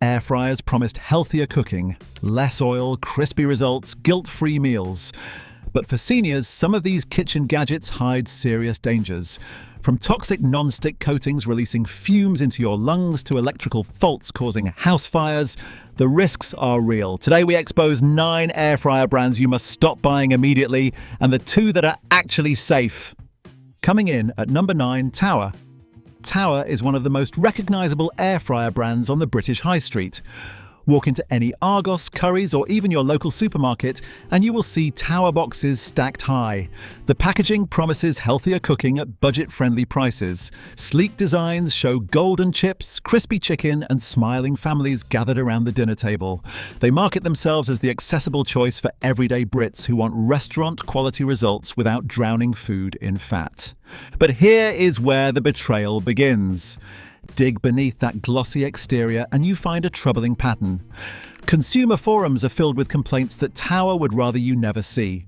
Air fryers promised healthier cooking, less oil, crispy results, guilt-free meals. But for seniors, some of these kitchen gadgets hide serious dangers. From toxic non-stick coatings releasing fumes into your lungs to electrical faults causing house fires, the risks are real. Today we expose 9 air fryer brands you must stop buying immediately and the 2 that are actually safe. Coming in at number 9, Tower. Tower is one of the most recognisable air fryer brands on the British high street. Walk into any Argos, Currys or even your local supermarket and you will see Tower boxes stacked high. The packaging promises healthier cooking at budget-friendly prices. Sleek designs show golden chips, crispy chicken and smiling families gathered around the dinner table. They market themselves as the accessible choice for everyday Brits who want restaurant-quality results without drowning food in fat. But here is where the betrayal begins. Dig beneath that glossy exterior and you find a troubling pattern. Consumer forums are filled with complaints that Tower would rather you never see.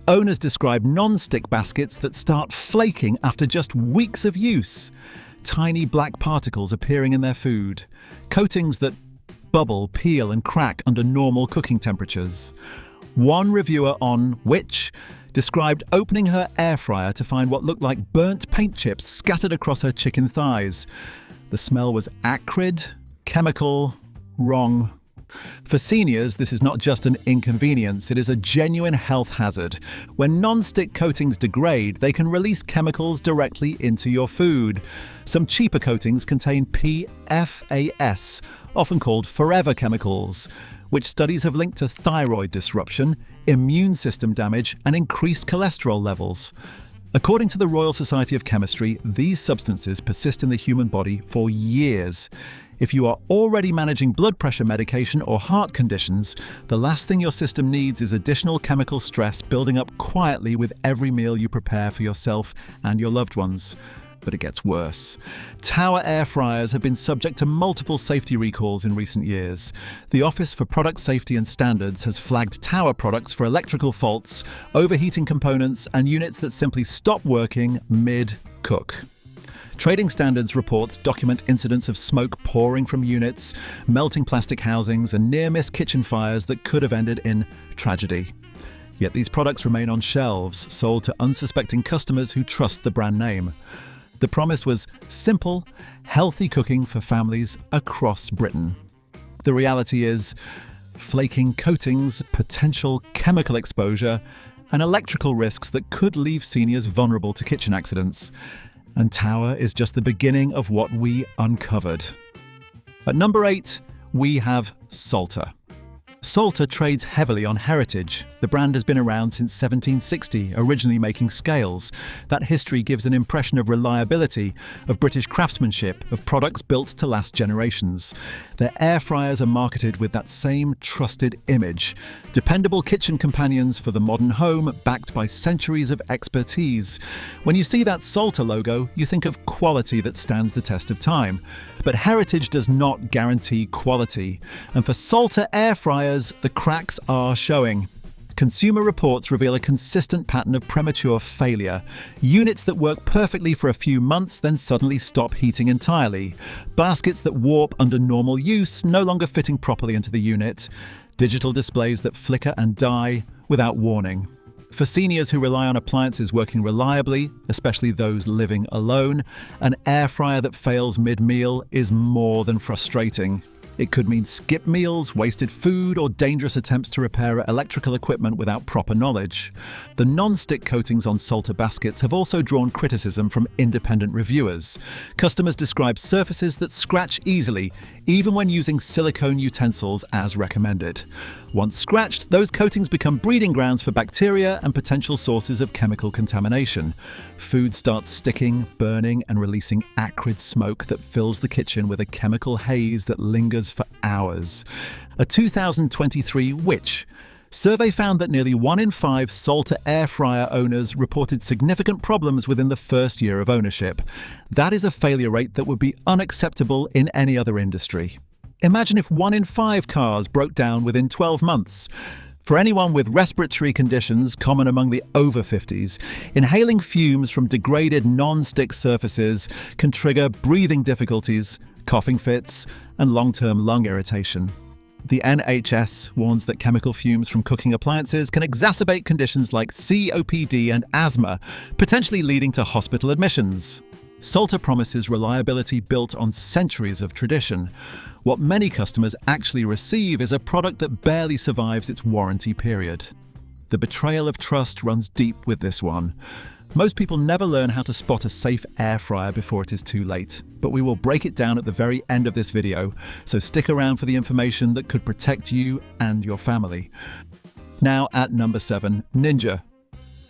Owners describe non-stick baskets that start flaking after just weeks of use. Tiny black particles appearing in their food. Coatings that bubble, peel and crack under normal cooking temperatures. One reviewer on Which described opening her air fryer to find what looked like burnt paint chips scattered across her chicken thighs. The smell was acrid, chemical, wrong. For seniors, this is not just an inconvenience, it is a genuine health hazard. When non-stick coatings degrade, they can release chemicals directly into your food. Some cheaper coatings contain PFAS, often called forever chemicals, which studies have linked to thyroid disruption, immune system damage, and increased cholesterol levels. According to the Royal Society of Chemistry, these substances persist in the human body for years. If you are already managing blood pressure medication or heart conditions, the last thing your system needs is additional chemical stress building up quietly with every meal you prepare for yourself and your loved ones. But it gets worse. Tower air fryers have been subject to multiple safety recalls in recent years. The Office for Product Safety and Standards has flagged Tower products for electrical faults, overheating components, and units that simply stop working mid-cook. Trading Standards reports document incidents of smoke pouring from units, melting plastic housings, and near-miss kitchen fires that could have ended in tragedy. Yet these products remain on shelves, sold to unsuspecting customers who trust the brand name. The promise was simple, healthy cooking for families across Britain. The reality is flaking coatings, potential chemical exposure, and electrical risks that could leave seniors vulnerable to kitchen accidents. And Tower is just the beginning of what we uncovered. At number 8, we have Salter. Salter trades heavily on heritage. The brand has been around since 1760, originally making scales. That history gives an impression of reliability, of British craftsmanship, of products built to last generations. Their air fryers are marketed with that same trusted image. Dependable kitchen companions for the modern home, backed by centuries of expertise. When you see that Salter logo, you think of quality that stands the test of time. But heritage does not guarantee quality. And for Salter air fryers, the cracks are showing. Consumer reports reveal a consistent pattern of premature failure. Units that work perfectly for a few months then suddenly stop heating entirely. Baskets that warp under normal use, no longer fitting properly into the unit. Digital displays that flicker and die without warning. For seniors who rely on appliances working reliably, especially those living alone, an air fryer that fails mid-meal is more than frustrating. It could mean skip meals, wasted food, or dangerous attempts to repair electrical equipment without proper knowledge. The non-stick coatings on Salter baskets have also drawn criticism from independent reviewers. Customers describe surfaces that scratch easily, even when using silicone utensils as recommended. Once scratched, those coatings become breeding grounds for bacteria and potential sources of chemical contamination. Food starts sticking, burning, and releasing acrid smoke that fills the kitchen with a chemical haze that lingers for hours. A 2023 Which survey found that nearly 1 in 5 Salter air fryer owners reported significant problems within the first year of ownership. That is a failure rate that would be unacceptable in any other industry. Imagine if 1 in 5 cars broke down within 12 months. For anyone with respiratory conditions common among the over 50s, inhaling fumes from degraded non-stick surfaces can trigger breathing difficulties, coughing fits, and long-term lung irritation. The NHS warns that chemical fumes from cooking appliances can exacerbate conditions like COPD and asthma, potentially leading to hospital admissions. Salter promises reliability built on centuries of tradition. What many customers actually receive is a product that barely survives its warranty period. The betrayal of trust runs deep with this one. Most people never learn how to spot a safe air fryer before it is too late, but we will break it down at the very end of this video, so stick around for the information that could protect you and your family. Now at number 7, Ninja.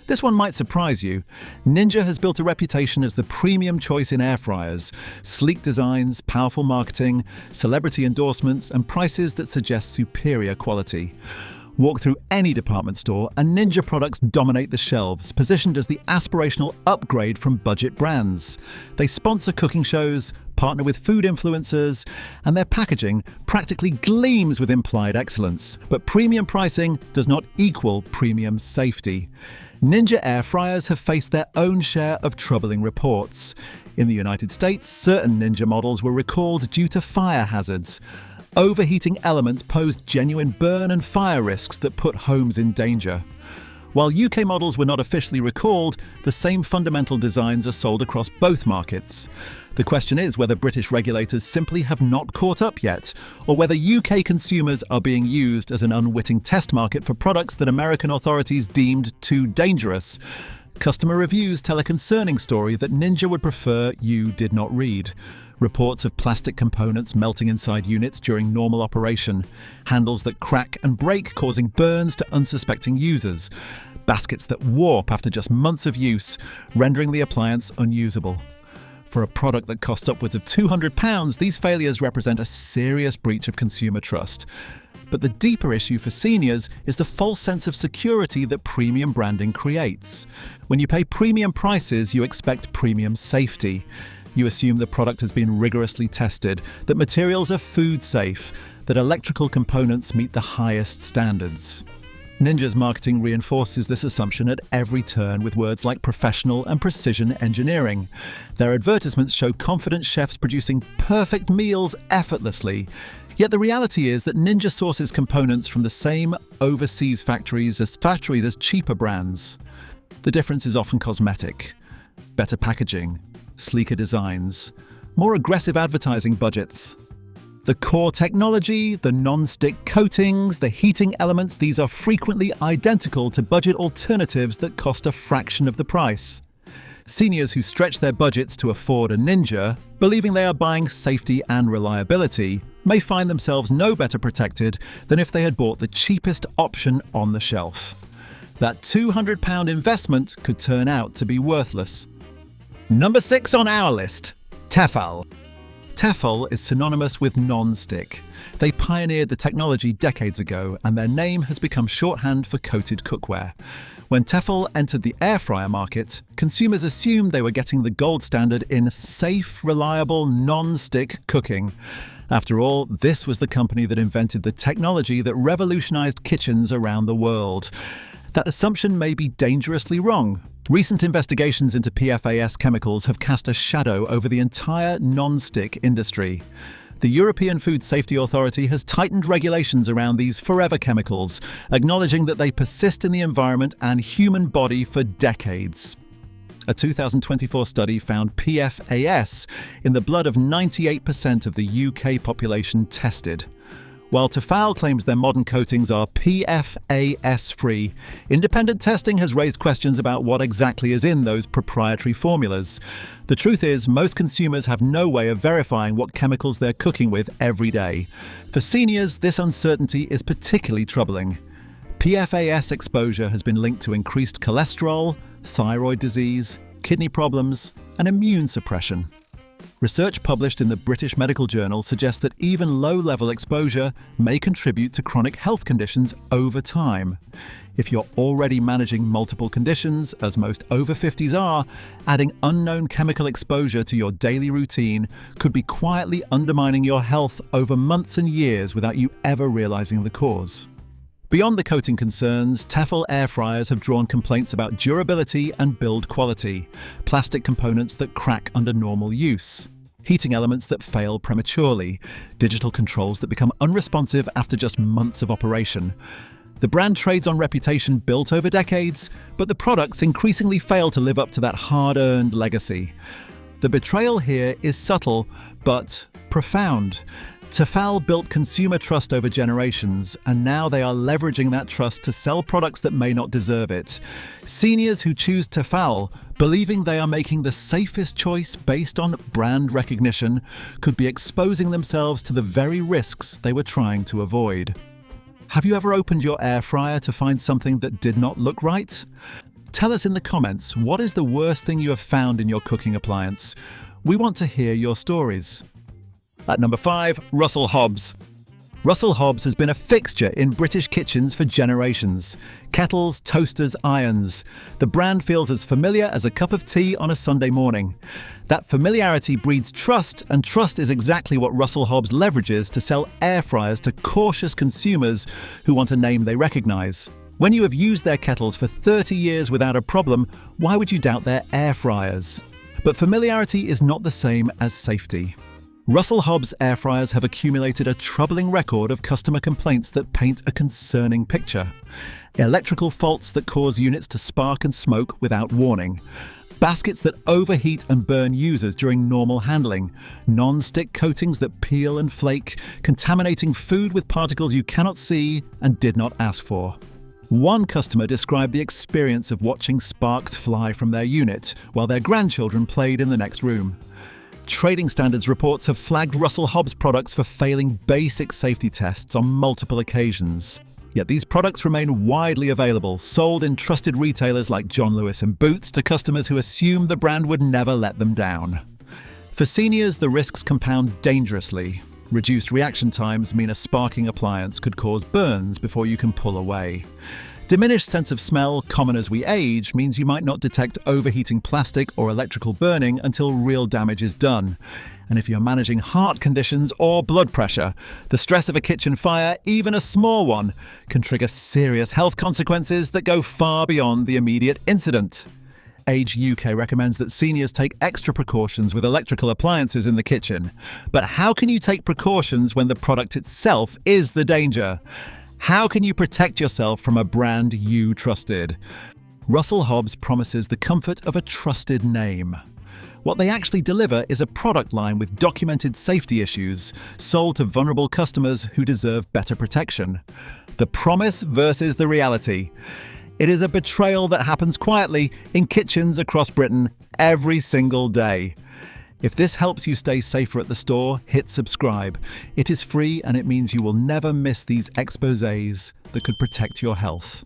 This one might surprise you. Ninja has built a reputation as the premium choice in air fryers. Sleek designs, powerful marketing, celebrity endorsements, and prices that suggest superior quality. Walk through any department store and Ninja products dominate the shelves, positioned as the aspirational upgrade from budget brands. They sponsor cooking shows, partner with food influencers, and their packaging practically gleams with implied excellence. But premium pricing does not equal premium safety. Ninja air fryers have faced their own share of troubling reports. In the United States, certain Ninja models were recalled due to fire hazards. Overheating elements posed genuine burn and fire risks that put homes in danger. While UK models were not officially recalled, the same fundamental designs are sold across both markets. The question is whether British regulators simply have not caught up yet, or whether UK consumers are being used as an unwitting test market for products that American authorities deemed too dangerous. Customer reviews tell a concerning story that Ninja would prefer you did not read. Reports of plastic components melting inside units during normal operation, handles that crack and break causing burns to unsuspecting users, baskets that warp after just months of use, rendering the appliance unusable. For a product that costs upwards of £200, these failures represent a serious breach of consumer trust. But the deeper issue for seniors is the false sense of security that premium branding creates. When you pay premium prices, you expect premium safety. You assume the product has been rigorously tested, that materials are food safe, that electrical components meet the highest standards. Ninja's marketing reinforces this assumption at every turn with words like professional and precision engineering. Their advertisements show confident chefs producing perfect meals effortlessly. Yet the reality is that Ninja sources components from the same overseas factories as cheaper brands. The difference is often cosmetic. Better packaging, sleeker designs, more aggressive advertising budgets. The core technology, the non-stick coatings, the heating elements, these are frequently identical to budget alternatives that cost a fraction of the price. Seniors who stretch their budgets to afford a Ninja, believing they are buying safety and reliability, may find themselves no better protected than if they had bought the cheapest option on the shelf. That £200 investment could turn out to be worthless. Number 6 on our list, Tefal. Tefal is synonymous with non-stick. They pioneered the technology decades ago, and their name has become shorthand for coated cookware. When Tefal entered the air fryer market, consumers assumed they were getting the gold standard in safe, reliable, non-stick cooking. After all, this was the company that invented the technology that revolutionized kitchens around the world. That assumption may be dangerously wrong. Recent investigations into PFAS chemicals have cast a shadow over the entire non-stick industry. The European Food Safety Authority has tightened regulations around these forever chemicals, acknowledging that they persist in the environment and human body for decades. A 2024 study found PFAS in the blood of 98% of the UK population tested. While Tefal claims their modern coatings are PFAS-free, independent testing has raised questions about what exactly is in those proprietary formulas. The truth is, most consumers have no way of verifying what chemicals they're cooking with every day. For seniors, this uncertainty is particularly troubling. PFAS exposure has been linked to increased cholesterol, thyroid disease, kidney problems, and immune suppression. Research published in the British Medical Journal suggests that even low-level exposure may contribute to chronic health conditions over time. If you're already managing multiple conditions, as most over 50s are, adding unknown chemical exposure to your daily routine could be quietly undermining your health over months and years without you ever realizing the cause. Beyond the coating concerns, Tefal air fryers have drawn complaints about durability and build quality, plastic components that crack under normal use. heating elements that fail prematurely, digital controls that become unresponsive after just months of operation. The brand trades on reputation built over decades, but the products increasingly fail to live up to that hard-earned legacy. The betrayal here is subtle, but profound. Tefal built consumer trust over generations, and now they are leveraging that trust to sell products that may not deserve it. Seniors who choose Tefal, believing they are making the safest choice based on brand recognition, could be exposing themselves to the very risks they were trying to avoid. Have you ever opened your air fryer to find something that did not look right? Tell us in the comments, what is the worst thing you have found in your cooking appliance? We want to hear your stories. At number 5, Russell Hobbs. Russell Hobbs has been a fixture in British kitchens for generations. Kettles, toasters, irons. The brand feels as familiar as a cup of tea on a Sunday morning. That familiarity breeds trust, and trust is exactly what Russell Hobbs leverages to sell air fryers to cautious consumers who want a name they recognise. When you have used their kettles for 30 years without a problem, why would you doubt their air fryers? But familiarity is not the same as safety. Russell Hobbs air fryers have accumulated a troubling record of customer complaints that paint a concerning picture. Electrical faults that cause units to spark and smoke without warning. Baskets that overheat and burn users during normal handling. Non-stick coatings that peel and flake, contaminating food with particles you cannot see and did not ask for. One customer described the experience of watching sparks fly from their unit while their grandchildren played in the next room. Trading Standards reports have flagged Russell Hobbs products for failing basic safety tests on multiple occasions. Yet these products remain widely available, sold in trusted retailers like John Lewis and Boots to customers who assumed the brand would never let them down. For seniors, the risks compound dangerously. Reduced reaction times mean a sparking appliance could cause burns before you can pull away. Diminished sense of smell, common as we age, means you might not detect overheating plastic or electrical burning until real damage is done. And if you're managing heart conditions or blood pressure, the stress of a kitchen fire, even a small one, can trigger serious health consequences that go far beyond the immediate incident. Age UK recommends that seniors take extra precautions with electrical appliances in the kitchen. But how can you take precautions when the product itself is the danger? How can you protect yourself from a brand you trusted? Russell Hobbs promises the comfort of a trusted name. What they actually deliver is a product line with documented safety issues, sold to vulnerable customers who deserve better protection. The promise versus the reality. It is a betrayal that happens quietly in kitchens across Britain every single day. If this helps you stay safer at the store, hit subscribe. It is free and it means you will never miss these exposés that could protect your health.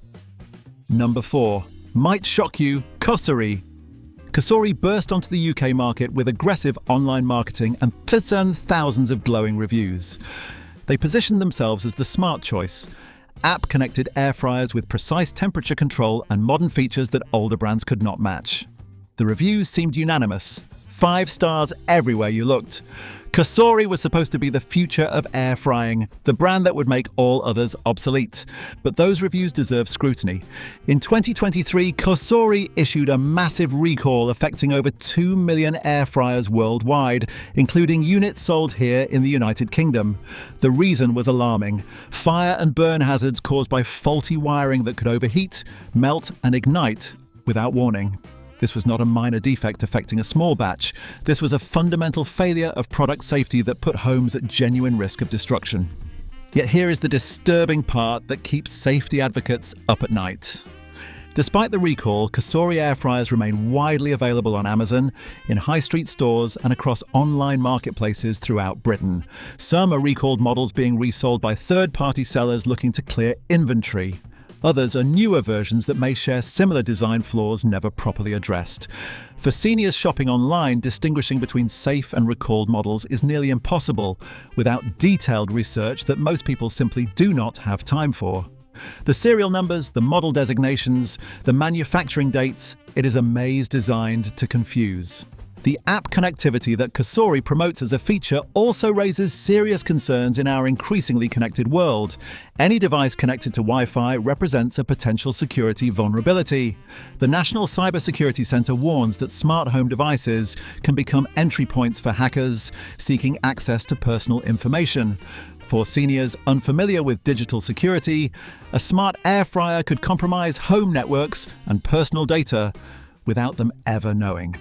Number 4. Might shock you, Cosori. Cosori burst onto the UK market with aggressive online marketing and thousands of glowing reviews. They positioned themselves as the smart choice. App-connected air fryers with precise temperature control and modern features that older brands could not match. The reviews seemed unanimous. 5 stars everywhere you looked. Cosori was supposed to be the future of air frying, the brand that would make all others obsolete. But those reviews deserve scrutiny. In 2023, Cosori issued a massive recall affecting over 2 million air fryers worldwide, including units sold here in the United Kingdom. The reason was alarming. Fire and burn hazards caused by faulty wiring that could overheat, melt, and ignite without warning. This was not a minor defect affecting a small batch. This was a fundamental failure of product safety that put homes at genuine risk of destruction. Yet here is the disturbing part that keeps safety advocates up at night. Despite the recall, Cosori air fryers remain widely available on Amazon, in high street stores and across online marketplaces throughout Britain. Some are recalled models being resold by third-party sellers looking to clear inventory. Others are newer versions that may share similar design flaws never properly addressed. For seniors shopping online, distinguishing between safe and recalled models is nearly impossible without detailed research that most people simply do not have time for. The serial numbers, the model designations, the manufacturing dates, it is a maze designed to confuse. The app connectivity that Cosori promotes as a feature also raises serious concerns in our increasingly connected world. Any device connected to Wi-Fi represents a potential security vulnerability. The National Cybersecurity Center warns that smart home devices can become entry points for hackers seeking access to personal information. For seniors unfamiliar with digital security, a smart air fryer could compromise home networks and personal data without them ever knowing.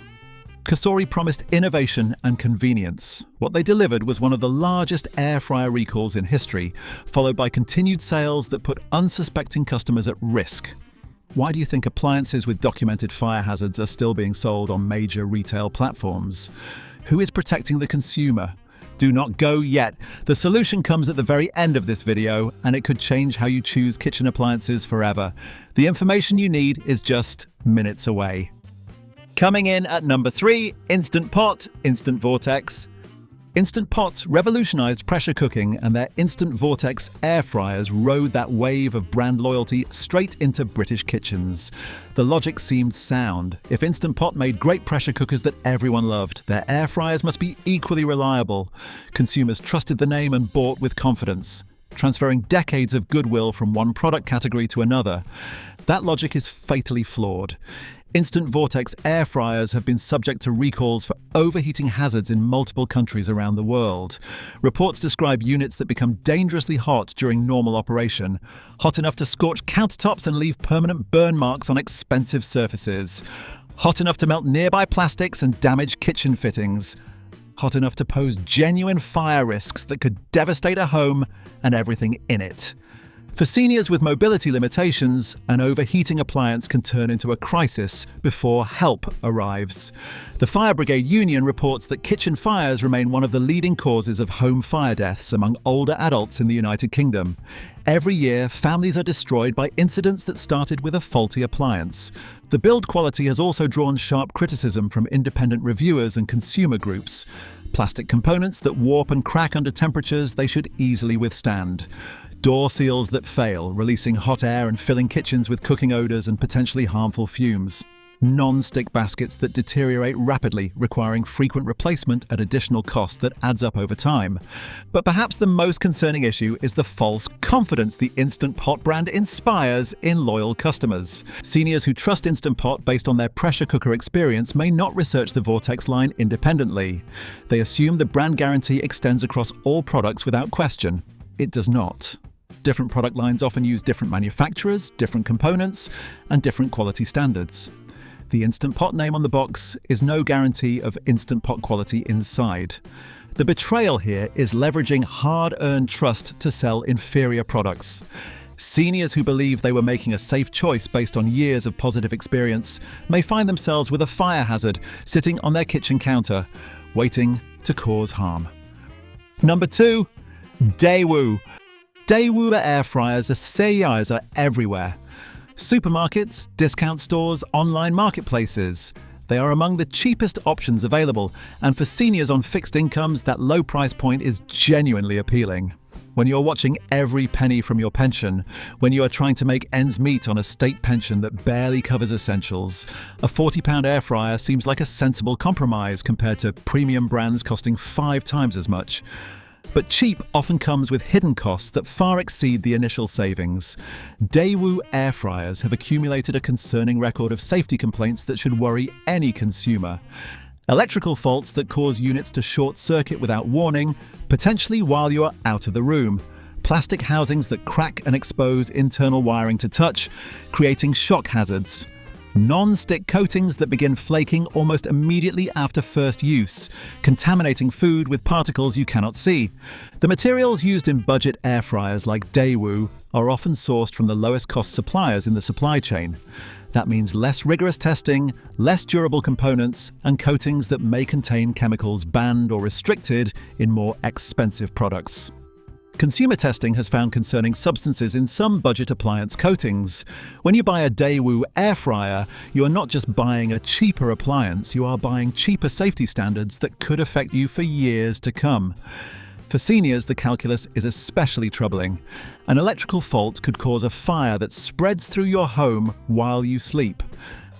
Cosori promised innovation and convenience. What they delivered was one of the largest air fryer recalls in history, followed by continued sales that put unsuspecting customers at risk. Why do you think appliances with documented fire hazards are still being sold on major retail platforms? Who is protecting the consumer? Do not go yet. The solution comes at the very end of this video, and it could change how you choose kitchen appliances forever. The information you need is just minutes away. Coming in at number 3, Instant Pot, Instant Vortex. Instant Pots revolutionized pressure cooking, and their Instant Vortex air fryers rode that wave of brand loyalty straight into British kitchens. The logic seemed sound. If Instant Pot made great pressure cookers that everyone loved, their air fryers must be equally reliable. Consumers trusted the name and bought with confidence, transferring decades of goodwill from one product category to another. That logic is fatally flawed. Instant Vortex air fryers have been subject to recalls for overheating hazards in multiple countries around the world. Reports describe units that become dangerously hot during normal operation, hot enough to scorch countertops and leave permanent burn marks on expensive surfaces, hot enough to melt nearby plastics and damage kitchen fittings, hot enough to pose genuine fire risks that could devastate a home and everything in it. For seniors with mobility limitations, an overheating appliance can turn into a crisis before help arrives. The Fire Brigade Union reports that kitchen fires remain one of the leading causes of home fire deaths among older adults in the United Kingdom. Every year, families are destroyed by incidents that started with a faulty appliance. The build quality has also drawn sharp criticism from independent reviewers and consumer groups. Plastic components that warp and crack under temperatures they should easily withstand. Door seals that fail, releasing hot air and filling kitchens with cooking odors and potentially harmful fumes. Non-stick baskets that deteriorate rapidly, requiring frequent replacement at additional cost that adds up over time. But perhaps the most concerning issue is the false confidence the Instant Pot brand inspires in loyal customers. Seniors who trust Instant Pot based on their pressure cooker experience may not research the Vortex line independently. They assume the brand guarantee extends across all products without question. It does not. Different product lines often use different manufacturers, different components, and different quality standards. The Instant Pot name on the box is no guarantee of Instant Pot quality inside. The betrayal here is leveraging hard-earned trust to sell inferior products. Seniors who believe they were making a safe choice based on years of positive experience may find themselves with a fire hazard sitting on their kitchen counter, waiting to cause harm. Number 2, Daewoo. Daewoo air fryers are everywhere. Supermarkets, discount stores, online marketplaces. They are among the cheapest options available, and for seniors on fixed incomes, that low price point is genuinely appealing. When you're watching every penny from your pension, when you are trying to make ends meet on a state pension that barely covers essentials, a £40 air fryer seems like a sensible compromise compared to premium brands costing 5 times as much. But cheap often comes with hidden costs that far exceed the initial savings. Daewoo air fryers have accumulated a concerning record of safety complaints that should worry any consumer. Electrical faults that cause units to short-circuit without warning, potentially while you are out of the room. Plastic housings that crack and expose internal wiring to touch, creating shock hazards. Non-stick coatings that begin flaking almost immediately after first use, contaminating food with particles you cannot see. The materials used in budget air fryers like Daewoo are often sourced from the lowest cost suppliers in the supply chain. That means less rigorous testing, less durable components, and coatings that may contain chemicals banned or restricted in more expensive products. Consumer testing has found concerning substances in some budget appliance coatings. When you buy a Daewoo air fryer, you are not just buying a cheaper appliance, you are buying cheaper safety standards that could affect you for years to come. For seniors, the calculus is especially troubling. An electrical fault could cause a fire that spreads through your home while you sleep.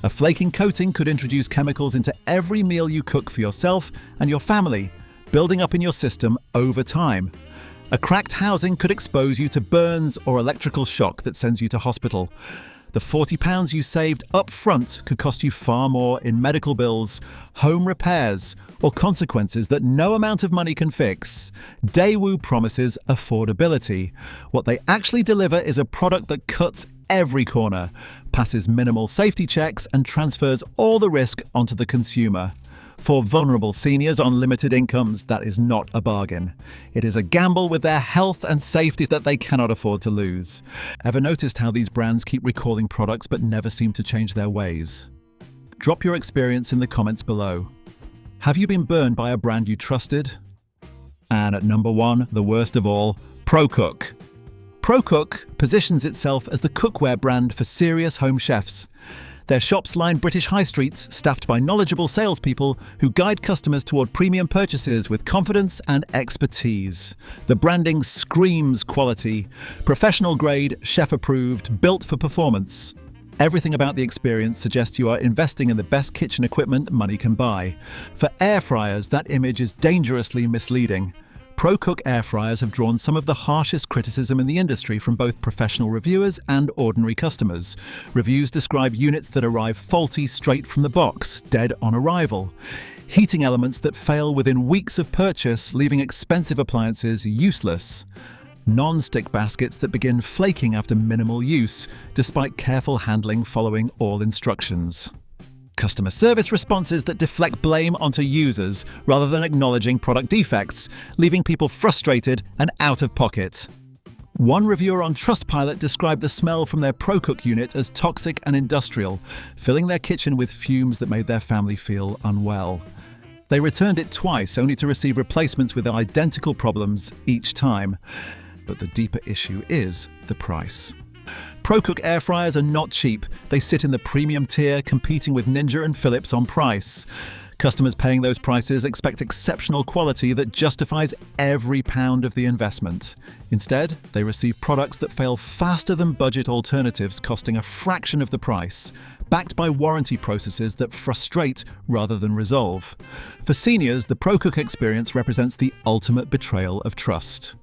A flaking coating could introduce chemicals into every meal you cook for yourself and your family, building up in your system over time. A cracked housing could expose you to burns or electrical shock that sends you to hospital. The £40 you saved up front could cost you far more in medical bills, home repairs, or consequences that no amount of money can fix. Daewoo promises affordability. What they actually deliver is a product that cuts every corner, passes minimal safety checks, and transfers all the risk onto the consumer. For vulnerable seniors on limited incomes, that is not a bargain. It is a gamble with their health and safety that they cannot afford to lose. Ever noticed how these brands keep recalling products but never seem to change their ways? Drop your experience in the comments below. Have you been burned by a brand you trusted? And at number 1, the worst of all, Procook. Procook positions itself as the cookware brand for serious home chefs. Their shops line British high streets, staffed by knowledgeable salespeople who guide customers toward premium purchases with confidence and expertise. The branding screams quality, professional grade, chef approved, built for performance. Everything about the experience suggests you are investing in the best kitchen equipment money can buy. For air fryers, that image is dangerously misleading. Procook air fryers have drawn some of the harshest criticism in the industry from both professional reviewers and ordinary customers. Reviews describe units that arrive faulty straight from the box, dead on arrival. Heating elements that fail within weeks of purchase, leaving expensive appliances useless. Non-stick baskets that begin flaking after minimal use, despite careful handling following all instructions. Customer service responses that deflect blame onto users rather than acknowledging product defects, leaving people frustrated and out of pocket. One reviewer on Trustpilot described the smell from their Procook unit as toxic and industrial, filling their kitchen with fumes that made their family feel unwell. They returned it twice, only to receive replacements with identical problems each time. But the deeper issue is the price. Procook air fryers are not cheap. They sit in the premium tier, competing with Ninja and Philips on price. Customers paying those prices expect exceptional quality that justifies every pound of the investment. Instead, they receive products that fail faster than budget alternatives, costing a fraction of the price, backed by warranty processes that frustrate rather than resolve. For seniors, the Procook experience represents the ultimate betrayal of trust.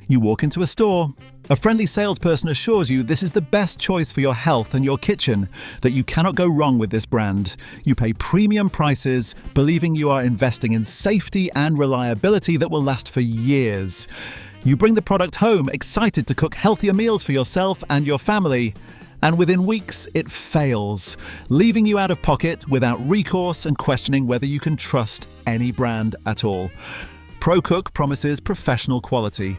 You walk into a store. A friendly salesperson assures you this is the best choice for your health and your kitchen, that you cannot go wrong with this brand. You pay premium prices, believing you are investing in safety and reliability that will last for years. You bring the product home, excited to cook healthier meals for yourself and your family. And within weeks, it fails, leaving you out of pocket without recourse and questioning whether you can trust any brand at all. Procook promises professional quality.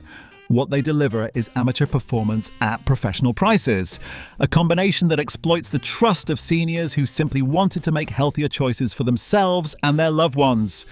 What they deliver is amateur performance at professional prices, a combination that exploits the trust of seniors who simply wanted to make healthier choices for themselves and their loved ones.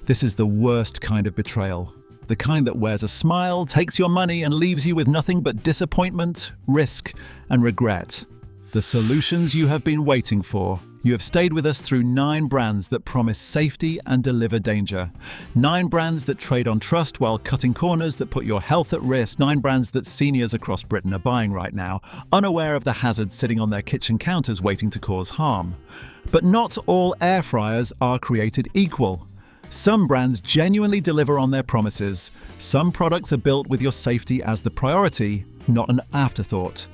This is the worst kind of betrayal, the kind that wears a smile, takes your money, and leaves you with nothing but disappointment, risk, and regret. The solutions you have been waiting for. You have stayed with us through 9 brands that promise safety and deliver danger. 9 brands that trade on trust while cutting corners that put your health at risk. 9 brands that seniors across Britain are buying right now, unaware of the hazards sitting on their kitchen counters waiting to cause harm. But not all air fryers are created equal. Some brands genuinely deliver on their promises. Some products are built with your safety as the priority, not an afterthought.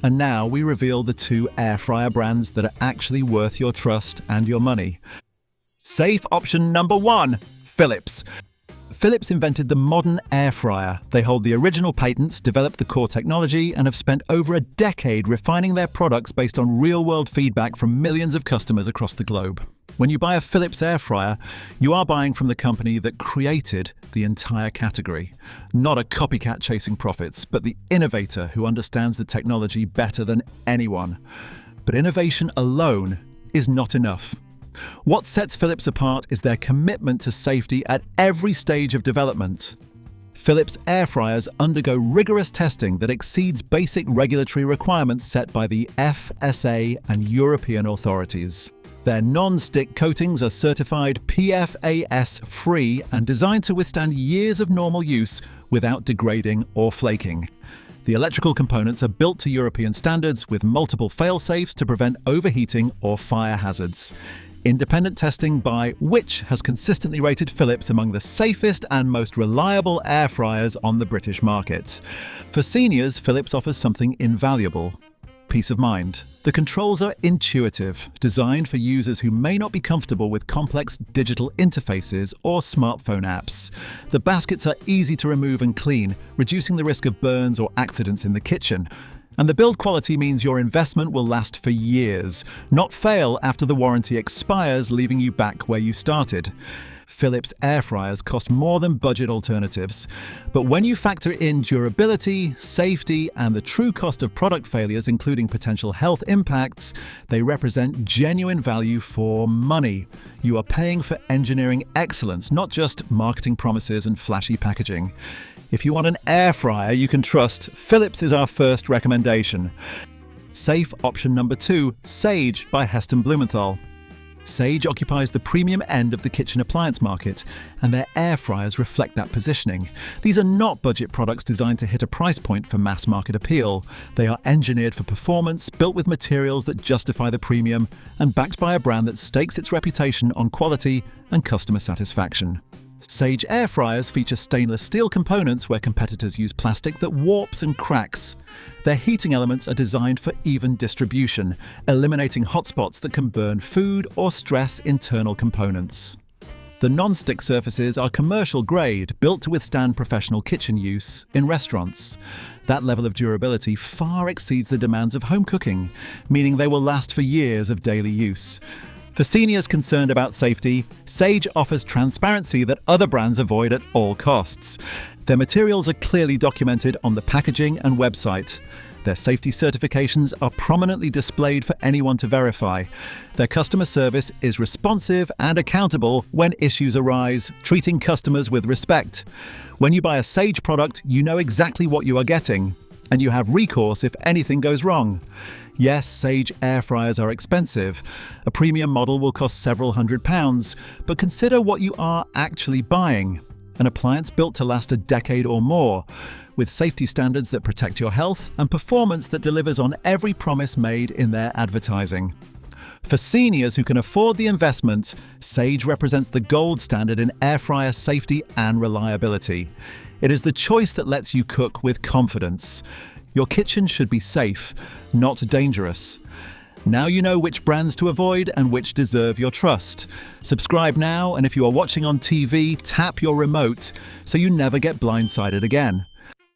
And now we reveal the 2 air fryer brands that are actually worth your trust and your money. Safe option number 1, Philips. Philips invented the modern air fryer. They hold the original patents, developed the core technology, and have spent over a decade refining their products based on real-world feedback from millions of customers across the globe. When you buy a Philips air fryer, you are buying from the company that created the entire category. Not a copycat chasing profits, but the innovator who understands the technology better than anyone. But innovation alone is not enough. What sets Philips apart is their commitment to safety at every stage of development. Philips air fryers undergo rigorous testing that exceeds basic regulatory requirements set by the FSA and European authorities. Their non-stick coatings are certified PFAS-free and designed to withstand years of normal use without degrading or flaking. The electrical components are built to European standards with multiple fail-safes to prevent overheating or fire hazards. Independent testing by Which has consistently rated Philips among the safest and most reliable air fryers on the British market. For seniors, Philips offers something invaluable: peace of mind. The controls are intuitive, designed for users who may not be comfortable with complex digital interfaces or smartphone apps. The baskets are easy to remove and clean, reducing the risk of burns or accidents in the kitchen. And the build quality means your investment will last for years, not fail after the warranty expires, leaving you back where you started. Philips air fryers cost more than budget alternatives, but when you factor in durability, safety, and the true cost of product failures, including potential health impacts, they represent genuine value for money. You are paying for engineering excellence, not just marketing promises and flashy packaging. If you want an air fryer you can trust, Philips is our first recommendation. Safe option number 2, Sage by Heston Blumenthal. Sage occupies the premium end of the kitchen appliance market, and their air fryers reflect that positioning. These are not budget products designed to hit a price point for mass market appeal. They are engineered for performance, built with materials that justify the premium, and backed by a brand that stakes its reputation on quality and customer satisfaction. Sage air fryers feature stainless steel components where competitors use plastic that warps and cracks. Their heating elements are designed for even distribution, eliminating hotspots that can burn food or stress internal components. The non-stick surfaces are commercial grade, built to withstand professional kitchen use in restaurants. That level of durability far exceeds the demands of home cooking, meaning they will last for years of daily use. For seniors concerned about safety, Sage offers transparency that other brands avoid at all costs. Their materials are clearly documented on the packaging and website. Their safety certifications are prominently displayed for anyone to verify. Their customer service is responsive and accountable when issues arise, treating customers with respect. When you buy a Sage product, you know exactly what you are getting, and you have recourse if anything goes wrong. Yes, Sage air fryers are expensive. A premium model will cost several £100s, but consider what you are actually buying. An appliance built to last a decade or more, with safety standards that protect your health and performance that delivers on every promise made in their advertising. For seniors who can afford the investment, Sage represents the gold standard in air fryer safety and reliability. It is the choice that lets you cook with confidence. Your kitchen should be safe, not dangerous. Now you know which brands to avoid and which deserve your trust. Subscribe now, and if you are watching on TV, tap your remote so you never get blindsided again.